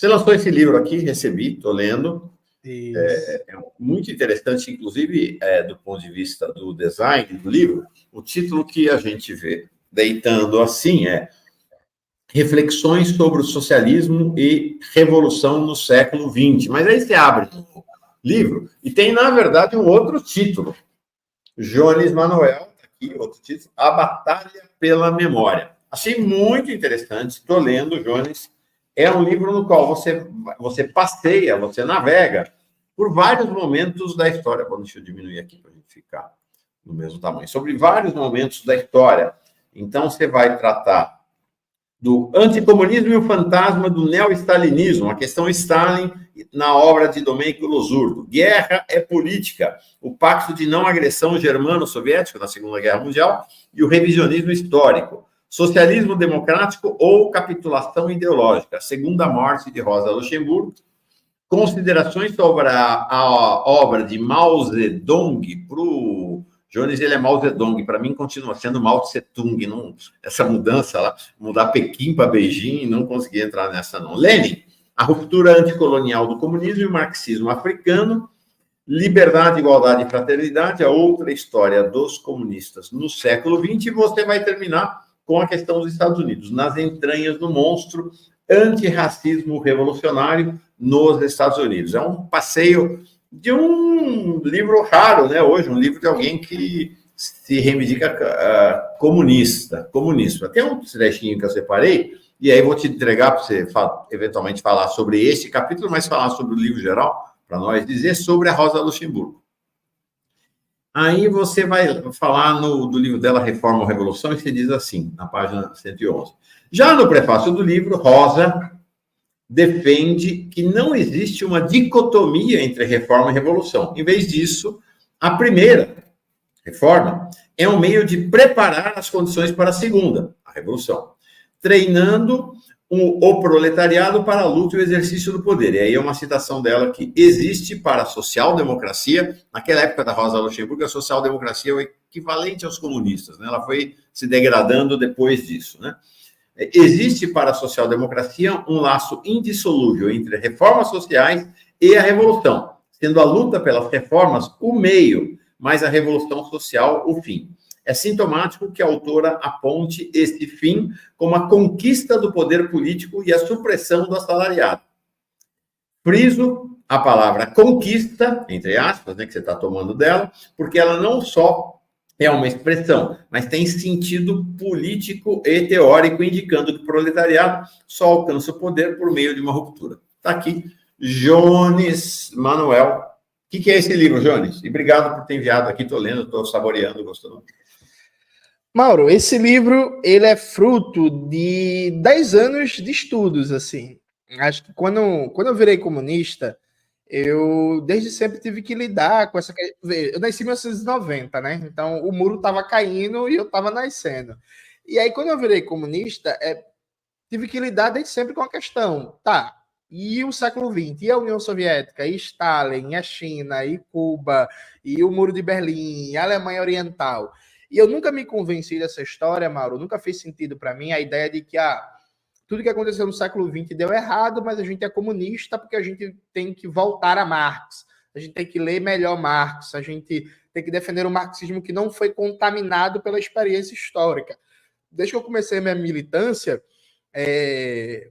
Você lançou esse livro aqui, recebi, estou lendo. Isso. É muito interessante, inclusive, do ponto de vista do design do livro, o título que a gente vê deitando assim é Reflexões sobre o Socialismo e Revolução no século XX. Mas aí você abre o livro e tem, na verdade, um outro título. Jones Manuel, aqui, outro título, A Batalha pela Memória. Achei muito interessante, estou lendo, Jones. É um livro no qual você passeia, você navega por vários momentos da história. Bom, deixa eu diminuir aqui para a gente ficar no mesmo tamanho. Sobre vários momentos da história. Então, você vai tratar do anticomunismo e o fantasma do neo-stalinismo, a questão Stalin na obra de Domenico Losurdo. Guerra é política, o pacto de não agressão germano-soviético na Segunda Guerra Mundial e o revisionismo histórico. Socialismo democrático ou capitulação ideológica, segunda morte de Rosa Luxemburgo. Considerações sobre a obra de Mao Zedong para o Jones, ele é Mao Zedong, para mim continua sendo Mao Tse Tung, não, essa mudança lá, mudar Pequim para Beijing, não consegui entrar nessa não. Lenin, a ruptura anticolonial do comunismo e o marxismo africano, liberdade, igualdade e fraternidade, a outra história dos comunistas no século XX, e você vai terminar com a questão dos Estados Unidos, nas entranhas do monstro, antirracismo revolucionário nos Estados Unidos. É um passeio de um livro raro, né? Hoje, um livro de alguém que se reivindica comunista. Tem um trechinho que eu separei, e aí vou te entregar para você eventualmente falar sobre esse capítulo, mas falar sobre o livro geral, para nós dizer sobre a Rosa Luxemburgo. Aí você vai falar do livro dela, Reforma ou Revolução, e você diz assim, na página 111. Já no prefácio do livro, Rosa defende que não existe uma dicotomia entre reforma e revolução. Em vez disso, a primeira, reforma, é um meio de preparar as condições para a segunda, a revolução, treinando o proletariado para a luta e o exercício do poder. E aí é uma citação dela que existe para a social-democracia. Naquela época da Rosa Luxemburgo, a social-democracia é o equivalente aos comunistas, né? Ela foi se degradando depois disso, né? Existe para a social-democracia um laço indissolúvel entre reformas sociais e a revolução, sendo a luta pelas reformas o meio, mas a revolução social o fim. É sintomático que a autora aponte esse fim como a conquista do poder político e a supressão do assalariado. Friso a palavra conquista, entre aspas, né, que você está tomando dela, porque ela não só é uma expressão, mas tem sentido político e teórico, indicando que o proletariado só alcança o poder por meio de uma ruptura. Está aqui, Jones Manuel. O que é esse livro, Jones? E obrigado por ter enviado aqui, estou lendo, estou saboreando, gostando. Mauro, esse livro, ele é fruto de 10 anos de estudos, assim. Acho que quando eu virei comunista, eu desde sempre tive que lidar com essa... Eu nasci em 1990, né? Então, o muro estava caindo e eu estava nascendo. E aí, quando eu virei comunista, tive que lidar desde sempre com a questão, tá, e o século XX, e a União Soviética, e Stalin, e a China, e Cuba, e o Muro de Berlim, e a Alemanha Oriental. E eu nunca me convenci dessa história, Mauro, nunca fez sentido para mim a ideia de que tudo que aconteceu no século XX deu errado, mas a gente é comunista porque a gente tem que voltar a Marx, a gente tem que ler melhor Marx, a gente tem que defender um marxismo que não foi contaminado pela experiência histórica. Desde que eu comecei a minha militância,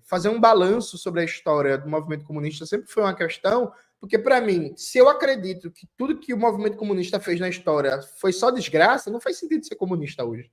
fazer um balanço sobre a história do movimento comunista sempre foi uma questão, porque para mim, se eu acredito que tudo que o movimento comunista fez na história foi só desgraça, não faz sentido ser comunista hoje.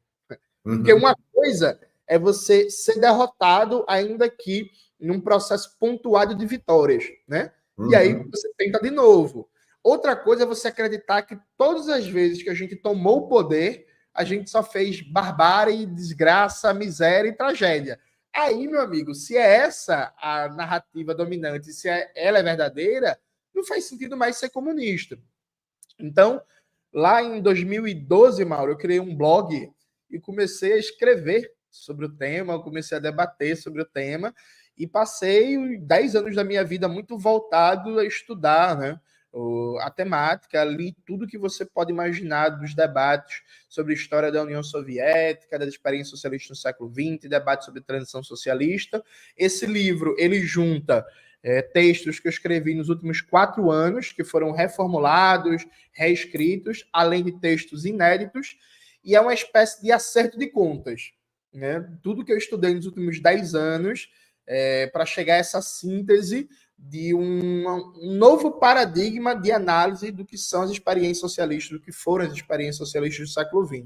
Porque uma coisa é você ser derrotado, ainda que num processo pontuado de vitórias, né? E aí você tenta de novo. Outra coisa é você acreditar que todas as vezes que a gente tomou o poder, a gente só fez barbárie, desgraça, miséria e tragédia. Aí, meu amigo, se é essa a narrativa dominante, se ela é verdadeira, não faz sentido mais ser comunista. Então, lá em 2012, Mauro, eu criei um blog e comecei a escrever sobre o tema, eu comecei a debater sobre o tema e passei 10 anos da minha vida muito voltado a estudar, né? A temática, li tudo que você pode imaginar dos debates sobre a história da União Soviética, da experiência socialista no século XX, debate sobre transição socialista. Esse livro, ele junta textos que eu escrevi nos últimos 4 anos, que foram reformulados, reescritos, além de textos inéditos, e é uma espécie de acerto de contas, né? Tudo que eu estudei nos últimos 10 anos para chegar a essa síntese de um novo paradigma de análise do que são as experiências socialistas, do que foram as experiências socialistas do século XX.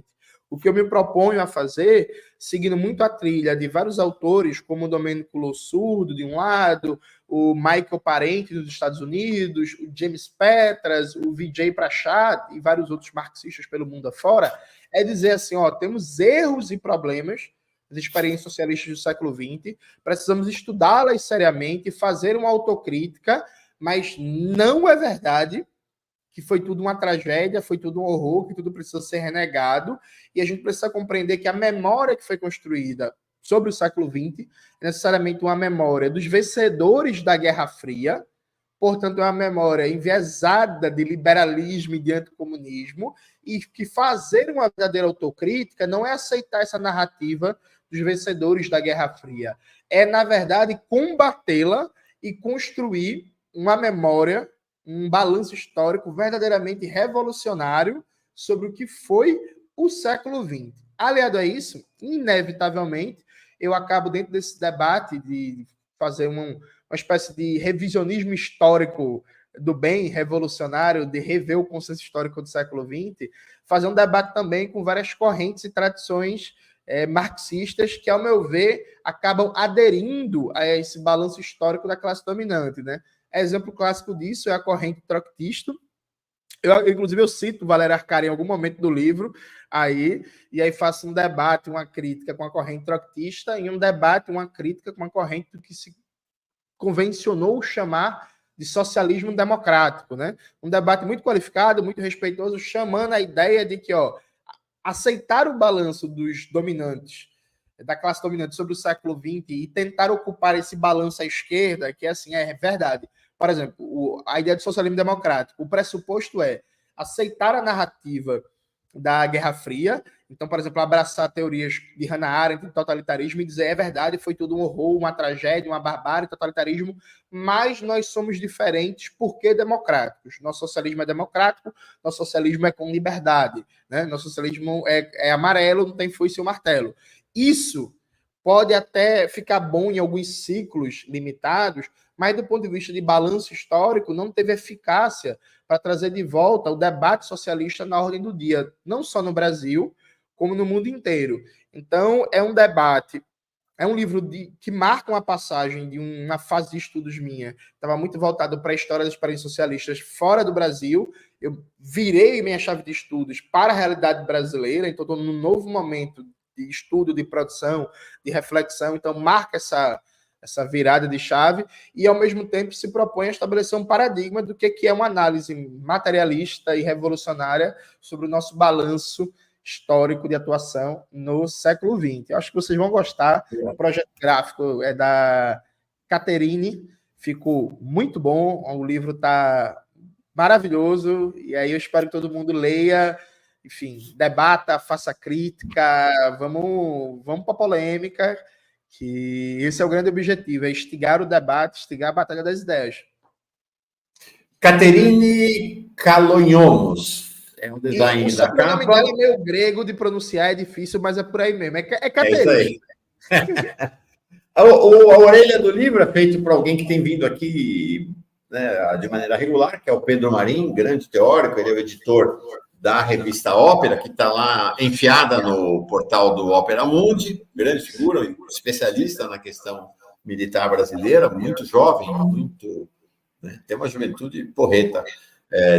O que eu me proponho a fazer, seguindo muito a trilha de vários autores, como o Domênico Lossurdo, de um lado, o Michael Parenti, dos Estados Unidos, o James Petras, o Vijay Prashad e vários outros marxistas pelo mundo afora, é dizer assim, ó, temos erros e problemas das experiências socialistas do século XX, precisamos estudá-las seriamente, fazer uma autocrítica, mas não é verdade que foi tudo uma tragédia, foi tudo um horror, que tudo precisa ser renegado, e a gente precisa compreender que a memória que foi construída sobre o século XX é necessariamente uma memória dos vencedores da Guerra Fria, portanto, é uma memória enviesada de liberalismo e de anticomunismo, e que fazer uma verdadeira autocrítica não é aceitar essa narrativa dos vencedores da Guerra Fria, é, na verdade, combatê-la e construir uma memória, um balanço histórico verdadeiramente revolucionário sobre o que foi o século XX. Aliado a isso, inevitavelmente, eu acabo dentro desse debate de fazer uma espécie de revisionismo histórico do bem revolucionário, de rever o consenso histórico do século XX, fazer um debate também com várias correntes e tradições marxistas que, ao meu ver, acabam aderindo a esse balanço histórico da classe dominante, né? Exemplo clássico disso é a corrente trotskista. Inclusive, eu cito Valério Arcari em algum momento do livro, e aí faço um debate, uma crítica com a corrente trotskista, e um debate, uma crítica com uma corrente que se convencionou chamar de socialismo democrático, né? Um debate muito qualificado, muito respeitoso, chamando a ideia de que, aceitar o balanço dos dominantes, da classe dominante sobre o século XX e tentar ocupar esse balanço à esquerda, que assim é verdade. Por exemplo, a ideia de socialismo democrático, o pressuposto é aceitar a narrativa da Guerra Fria, então, por exemplo, abraçar teorias de Hannah Arendt, de totalitarismo, e dizer, é verdade, foi tudo um horror, uma tragédia, uma barbárie, totalitarismo, mas nós somos diferentes porque democráticos. Nosso socialismo é democrático, nosso socialismo é com liberdade, né? Nosso socialismo é amarelo, não tem foice e o martelo. Isso pode até ficar bom em alguns ciclos limitados, mas do ponto de vista de balanço histórico, não teve eficácia para trazer de volta o debate socialista na ordem do dia, não só no Brasil, como no mundo inteiro. Então, é um debate, é um livro que marca uma passagem de uma fase de estudos minha, estava muito voltado para a história das experiências socialistas fora do Brasil, eu virei minha chave de estudos para a realidade brasileira, então estou num novo momento de estudo, de produção, de reflexão, então marca essa virada de chave, e ao mesmo tempo se propõe a estabelecer um paradigma do que é uma análise materialista e revolucionária sobre o nosso balanço histórico de atuação no século XX. Eu acho que vocês vão gostar. O projeto gráfico é da Caterine, ficou muito bom, o livro está maravilhoso, e aí eu espero que todo mundo leia, enfim, debata, faça crítica, vamos para a polêmica, que esse é o grande objetivo, é instigar o debate, instigar a batalha das ideias. Caterine Kalonhomos. É um design da capa. O nome dela é meio grego de pronunciar, é difícil, mas é por aí mesmo. É Caterine. É isso aí. A orelha do livro é feita por alguém que tem vindo aqui, né, de maneira regular, que é o Pedro Marim, grande teórico, ele é o editor da revista Ópera, que está lá enfiada no portal do Opera Mundi, grande figura, especialista na questão militar brasileira, muito jovem, muito, né, tem uma juventude porreta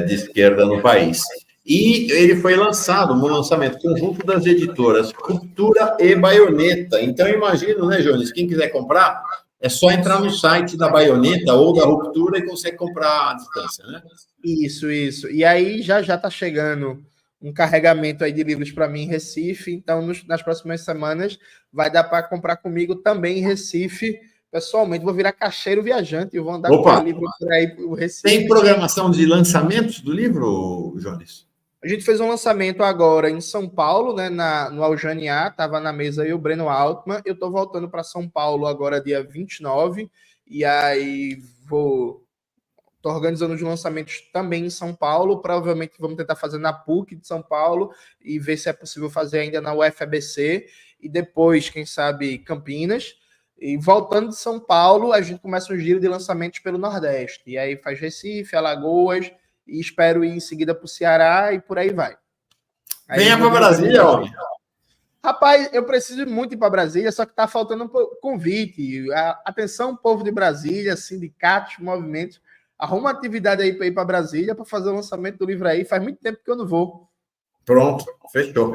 de esquerda no país. E ele foi lançado no lançamento conjunto das editoras Ruptura e Baioneta. Então, imagino, né, Jones, quem quiser comprar, é só entrar no site da Baioneta ou da Ruptura e consegue comprar à distância, né? Isso. E aí já está chegando um carregamento aí de livros para mim em Recife, então nas próximas semanas vai dar para comprar comigo também em Recife. Pessoalmente, vou virar caixeiro viajante e vou andar com o livro por aí o Recife. Tem programação de lançamentos do livro, Jones? A gente fez um lançamento agora em São Paulo, né, no Aljaniá, estava na mesa aí o Breno Altman. Eu estou voltando para São Paulo agora, dia 29, e aí Estou organizando os lançamentos também em São Paulo. Provavelmente vamos tentar fazer na PUC de São Paulo e ver se é possível fazer ainda na UFABC. E depois, quem sabe, Campinas. E voltando de São Paulo, a gente começa um giro de lançamentos pelo Nordeste. E aí faz Recife, Alagoas, e espero ir em seguida para o Ceará e por aí vai. Aí venha para Brasília, homem. Rapaz, eu preciso muito ir para Brasília, só que está faltando um convite. Atenção, povo de Brasília, sindicatos, movimentos. Arruma uma atividade aí para ir para Brasília para fazer o lançamento do livro aí. Faz muito tempo que eu não vou. Pronto, fechou.